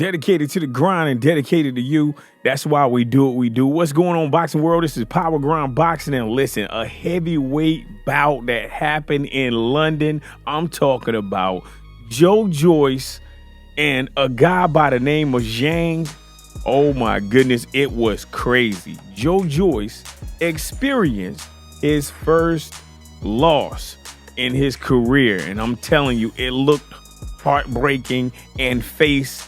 Dedicated to the grind and dedicated to you. That's why we do what we do. What's going on, boxing world? This is Power Grind Boxing. And listen, a heavyweight bout that happened in London. I'm talking about Joe Joyce and a guy by the name of Zhang. Oh my goodness, it was crazy. Joe Joyce experienced his first loss in his career. And I'm telling you, it looked heartbreaking and face-breaking.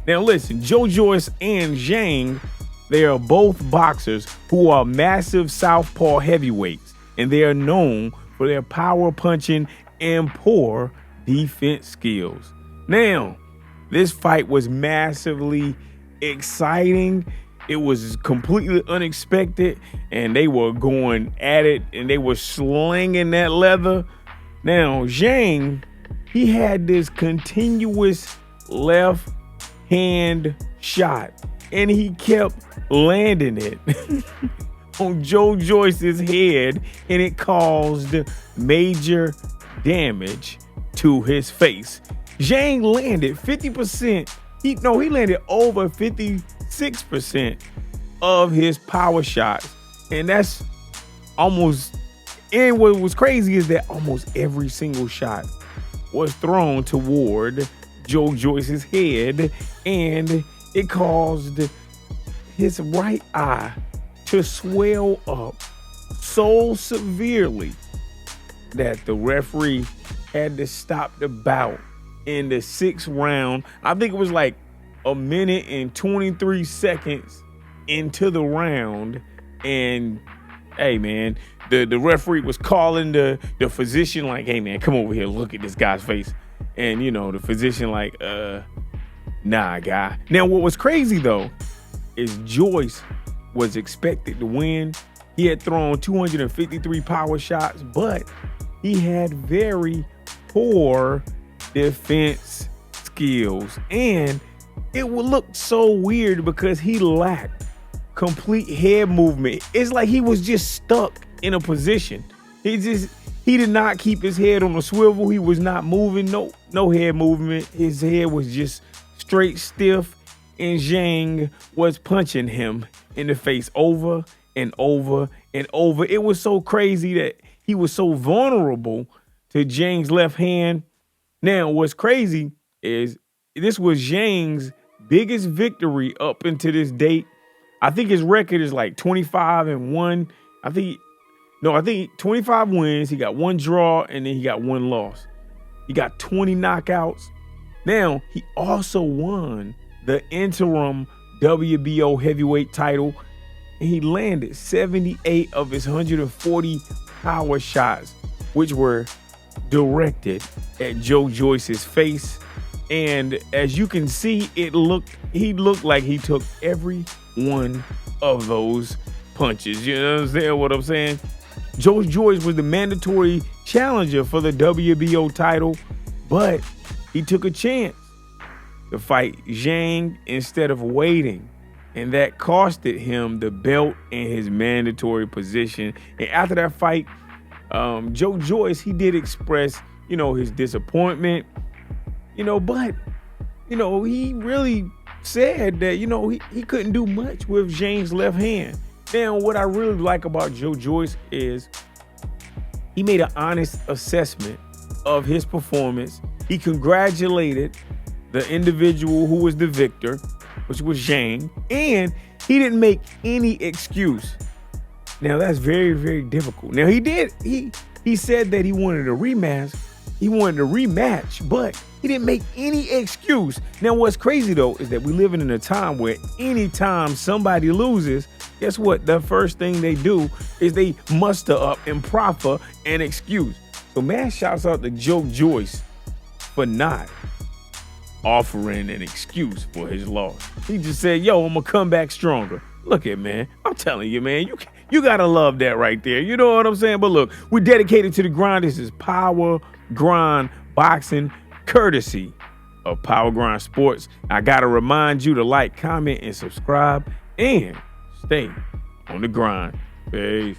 Now listen, Joe Joyce and Zhang, they are both boxers who are massive southpaw heavyweights, and they are known for their power punching and poor defense skills. Now, this fight was massively exciting. It was completely unexpected, and they were going at it, and they were slinging that leather. Now, Zhang, he had this continuous left hand shot, and he kept landing it on Joe Joyce's head, and it caused major damage to his face. Zhang landed 50%. He landed over 56% of his power shots, and that's almost. And what was crazy is that almost every single shot was thrown toward Joe Joyce's head, and it caused his right eye to swell up so severely that the referee had to stop the bout in the 6th round. I think it was like a minute and 23 seconds into the round, and hey man, the referee was calling the physician like, hey man, come over here, look at this guy's face. And the physician like, nah, guy. Now what was crazy though is Joyce was expected to win. He had thrown 253 power shots, but he had very poor defense skills, and it would look so weird because he lacked complete head movement. It's like he was just stuck in a position. He did not keep his head on a swivel. He was not moving, no head movement. His head was just straight stiff, and Zhang was punching him in the face over and over and over. It was so crazy that he was so vulnerable to Zhang's left hand. Now, what's crazy is this was Zhang's biggest victory up until this date. I think his record is like 25-1. I think 25 wins. He got 1 draw, and then he got 1 loss. He got 20 knockouts. Now, he also won the interim WBO heavyweight title, and he landed 78 of his 140 power shots, which were directed at Joe Joyce's face. And as you can see, he looked like he took every one of those punches. You understand what I'm saying? Joe Joyce was the mandatory challenger for the WBO title, but he took a chance to fight Zhang instead of waiting, and that costed him the belt and his mandatory position. And after that fight, Joe Joyce, he did express, his disappointment, but, he really said that, he couldn't do much with Zhang's left hand. Now, what I really like about Joe Joyce is he made an honest assessment of his performance. He congratulated the individual who was the victor, which was Zhang, and he didn't make any excuse. Now, that's very, very difficult. Now, he said that he wanted a rematch. But he didn't make any excuse. Now, what's crazy, though, is that we're living in a time where anytime somebody loses, guess what? The first thing they do is they muster up and proffer an excuse. So, man, shouts out to Joe Joyce for not offering an excuse for his loss. He just said, yo, I'm going to come back stronger. Look at, man, I'm telling you, man, you got to love that right there. You know what I'm saying? But look, we're dedicated to the grind. This is Power Grind Boxing, courtesy of Power Grind Sports. I got to remind you to like, comment, and subscribe, and stay on the grind. Peace.